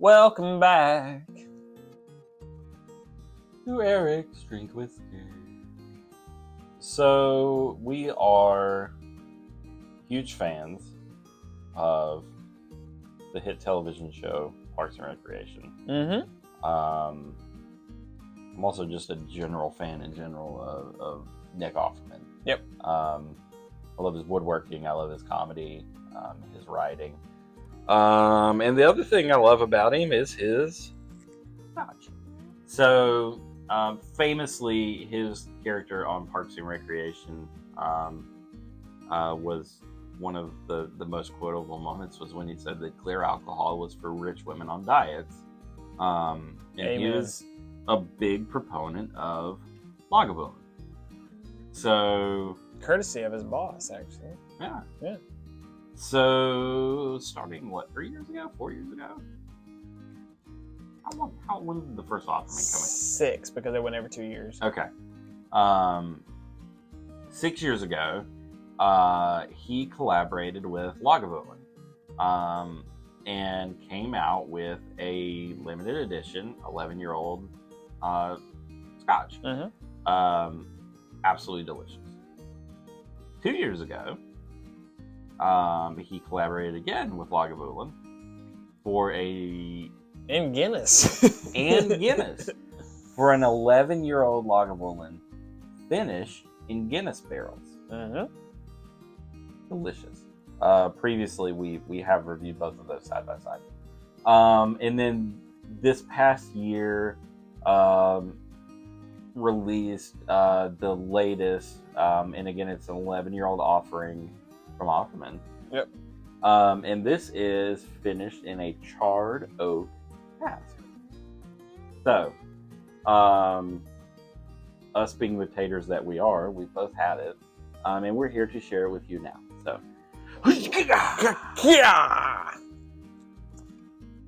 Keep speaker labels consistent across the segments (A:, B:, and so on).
A: Welcome back to Eric's Drink Whiskey. So, we are huge fans of the hit television show Parks and Recreation.
B: Mm-hmm.
A: I'm also just a general fan of Nick Offerman.
B: Yep.
A: I love his woodworking. I love his comedy, his writing. And the other thing I love about him is his scotch. So, famously, his character on Parks and Recreation was one of the most quotable moments was when he said that clear alcohol was for rich women on diets. And
B: Amen.
A: He was a big proponent of Lagavulin. So,
B: Courtesy of his boss, actually.
A: yeah.
B: Yeah.
A: So, starting, 4 years ago? When did the first Offerman come in?
B: 6, because they went every 2 years.
A: Okay. 6 years ago, he collaborated with Lagavulin and came out with a limited edition 11-year-old scotch.
B: Mm-hmm.
A: Absolutely delicious. 2 years ago, he collaborated again with Lagavulin for
B: And Guinness.
A: for an 11-year-old Lagavulin finish in Guinness barrels.
B: Mm-hmm.
A: Delicious. Previously, we have reviewed both of those side by side. And then this past year, released the latest, and again, it's an 11-year-old offering from Offerman.
B: Yep.
A: And this is finished in a charred oak cask. So, us being the taters that we are, we both had it, and we're here to share it with you now. So,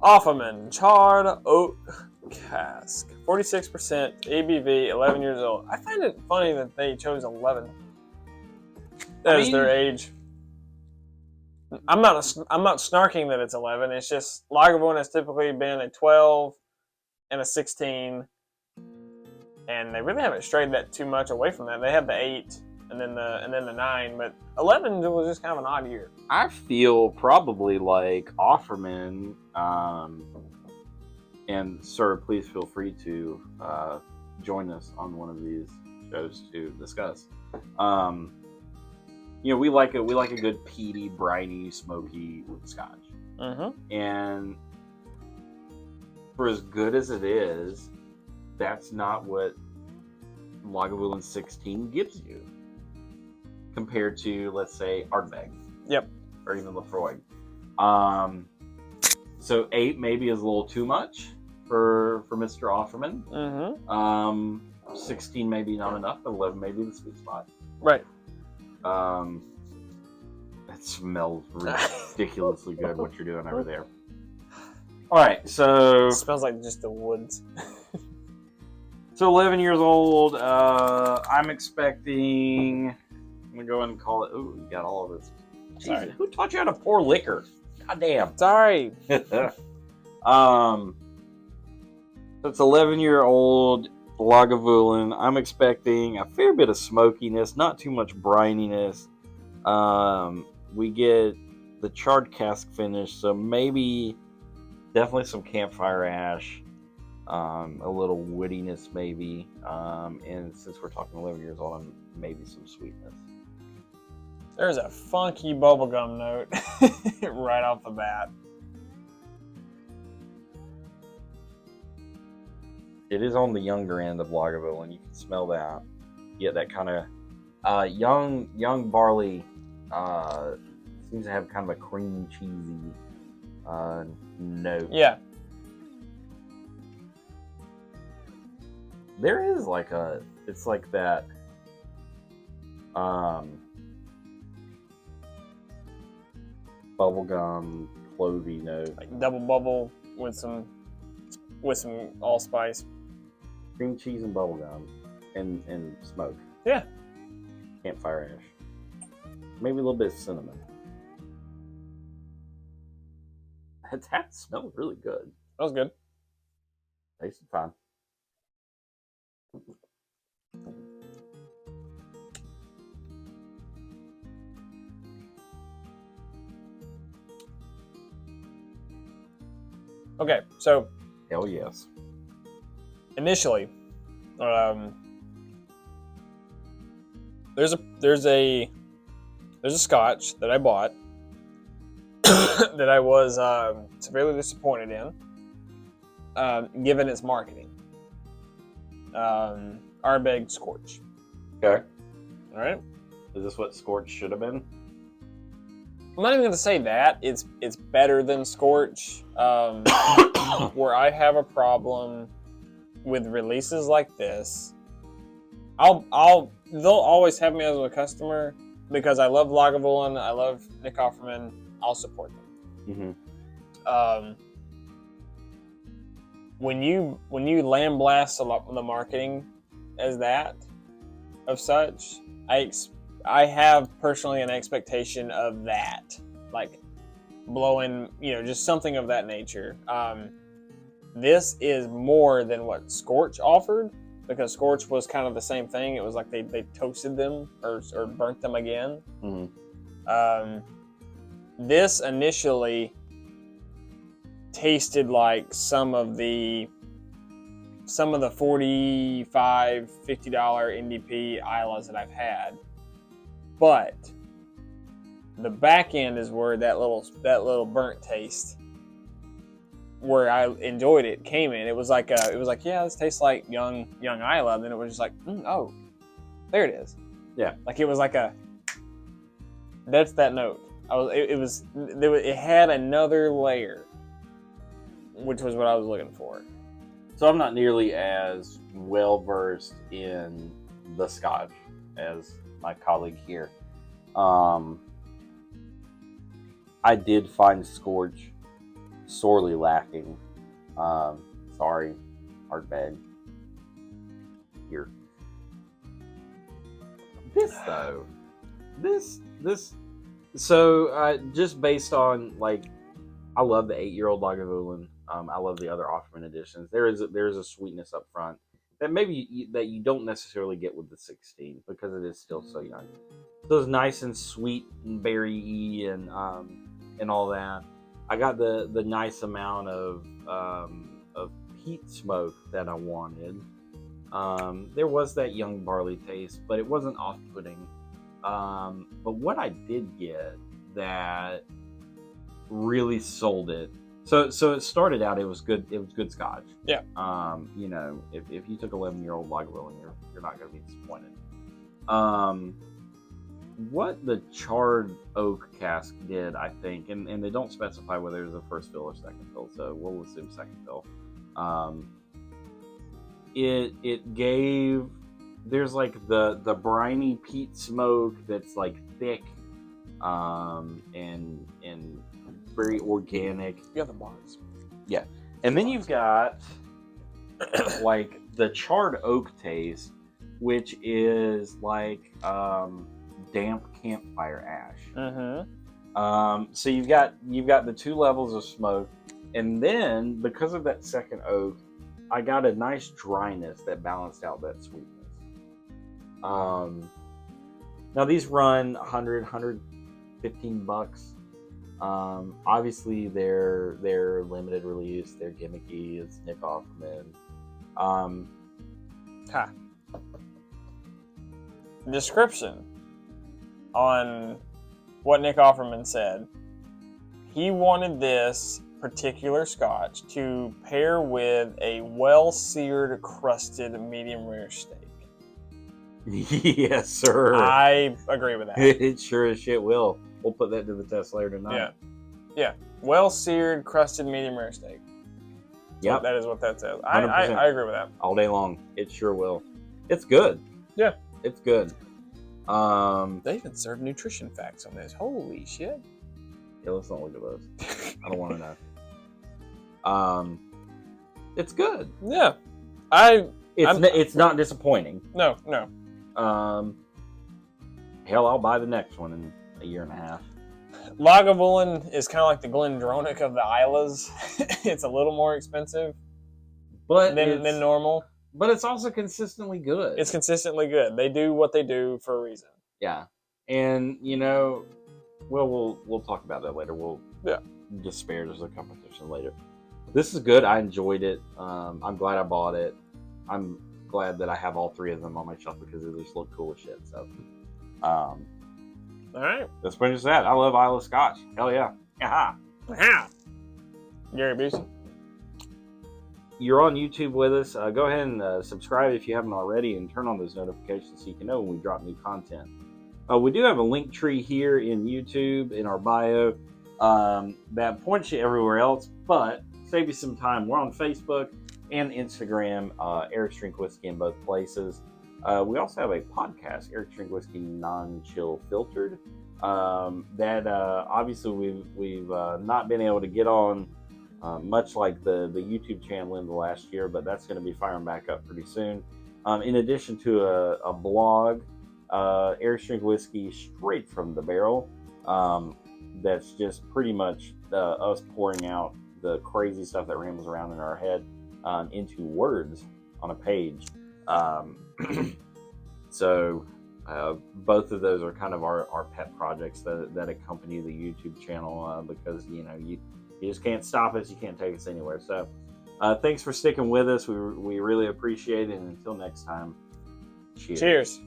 B: Offerman Charred Oak Cask. 46% ABV, 11 years old. I find it funny that they chose 11 as their age. I'm not snarking that it's 11. It's just Lagavulin has typically been a 12 and a 16, and they really haven't strayed that too much away from that. They had the 8 and then the 9, but 11 was just kind of an odd year.
A: I feel probably like Offerman, and sir, please feel free to join us on one of these shows to discuss. We like a good peaty, briny, smoky scotch.
B: Mm-hmm.
A: And for as good as it is, that's not what Lagavulin 16 gives you compared to, let's say, Ardbeg.
B: Yep.
A: Or even Lefroy. So 8 maybe is a little too much for Mr. Offerman.
B: Mm-hmm.
A: 16 maybe not enough, but 11 maybe the sweet spot.
B: Right.
A: It smells ridiculously good what you're doing over there. Alright, so...
B: It smells like just the woods.
A: So 11 years old, I'm expecting... I'm going to go ahead and call it... Ooh, you got all of this.
B: Sorry.
A: Who taught you how to pour liquor? God damn.
B: Sorry.
A: So it's 11-year-old Lagavulin. I'm expecting a fair bit of smokiness, not too much brininess. We get the charred cask finish, so maybe definitely some campfire ash, a little woodiness maybe, and since we're talking 11 years old, maybe some sweetness.
B: There's a funky bubblegum note right off the bat.
A: It is on the younger end of Lagavulin. You can smell that. You get that kind of young barley. Seems to have kind of a creamy, cheesy note.
B: Yeah.
A: There is it's like that. Bubblegum, clovey note.
B: Like double bubble with some allspice.
A: Cream cheese and bubblegum and smoke.
B: Yeah.
A: Campfire ash. Maybe a little bit of cinnamon. That smells really good.
B: That was good.
A: Tasted fine.
B: Okay, so
A: Hell yes.
B: initially, there's a Scotch that I bought that I was severely disappointed in, given its marketing. Ardbeg Scorch.
A: Okay.
B: All right.
A: Is this what Scorch should have been?
B: I'm not even going to say that. It's better than Scorch. Where I have a problem with releases like this, they'll always have me as a customer because I love Lagavulin, I love Nick Offerman. I'll support them.
A: Mm-hmm.
B: When you lambaste a lot of the marketing as that of such, I have personally an expectation of that, like blowing, just something of that nature. This is more than what Scorch offered, because Scorch was kind of the same thing. It was like they toasted them or burnt them again.
A: Mm-hmm.
B: This initially tasted like some of the $45, $50 NDP Islas that I've had, but the back end is where that little burnt taste, where I enjoyed it, came in. It was like yeah, this tastes like young Isla. And then it was just like, oh, there it is.
A: Yeah,
B: like it was like that's that note. It had another layer, which was what I was looking for.
A: so I'm not nearly as well versed in the Scotch as my colleague here. I did find Scorch sorely lacking. Sorry, Ardbeg. Here. This though, this. So just based on I love the 8-year-old Lagavulin. I love the other Offerman editions. There is a sweetness up front that that you don't necessarily get with the 16 because it is still so young. So it's nice and sweet and berry-y and all that. I got the nice amount of peat smoke that I wanted. There was that young barley taste, but it wasn't off-putting. But what I did get that really sold it. So it started out. It was good. It was good Scotch.
B: Yeah.
A: If you took 11-year-old Lagavulin, you're not going to be disappointed. What the charred oak cask did, I think, and they don't specify whether it was a first fill or second fill, so we'll assume second fill. It gave, there's like the briny peat smoke that's like thick, and very organic.
B: You got the bars.
A: Yeah, and then you've got like the charred oak taste, which is like damp campfire ash.
B: Mm-hmm.
A: So you've got the two levels of smoke, and then because of that second oak, I got a nice dryness that balanced out that sweetness. Now these run $115. Obviously they're limited release, they're gimmicky. It's Nick Offerman.
B: Description on what Nick Offerman said. He wanted this particular Scotch to pair with a well-seared, crusted medium rare steak.
A: Yes, sir.
B: I agree with that.
A: It sure as shit will. We'll put that to the test later tonight.
B: Yeah. Well-seared, crusted medium rare steak.
A: Yep.
B: That is what that says. I agree with that.
A: All day long. It sure will. It's good.
B: Yeah.
A: It's good.
B: They even serve nutrition facts on this. Holy shit.
A: Yeah, let's not look at those. I don't want to know. It's good.
B: Yeah.
A: It's not disappointing.
B: No.
A: Hell, I'll buy the next one in a year and a half.
B: Lagavulin is kind of like the Glendronach of the Islas. It's a little more expensive
A: but
B: than normal.
A: But it's also consistently good.
B: It's consistently good. They do what they do for a reason.
A: Yeah, and we'll talk about that later. We'll disparage the competition later. This is good. I enjoyed it. I'm glad I bought it. I'm glad that I have all three of them on my shelf because they just look cool as shit. So,
B: all right.
A: That's pretty much that. I love Isla Scotch. Hell yeah.
B: Yeah. Gary Busey.
A: You're on YouTube with us. Go ahead and subscribe if you haven't already and turn on those notifications so you can know when we drop new content. We do have a link tree here in YouTube in our bio that points you everywhere else, but save you some time. We're on Facebook and Instagram, Eric's Drink Whiskey in both places. We also have a podcast, Eric's Drink Whiskey Non-Chill Filtered, that obviously we've not been able to get on much like the YouTube channel in the last year, but that's going to be firing back up pretty soon. In addition to a blog, Eric's Drink Whiskey straight from the barrel, that's just pretty much us pouring out the crazy stuff that rambles around in our head into words on a page. So both of those are kind of our pet projects that accompany the YouTube channel because you just can't stop us, you can't take us anywhere. So thanks for sticking with us. We really appreciate it, and until next time, cheers.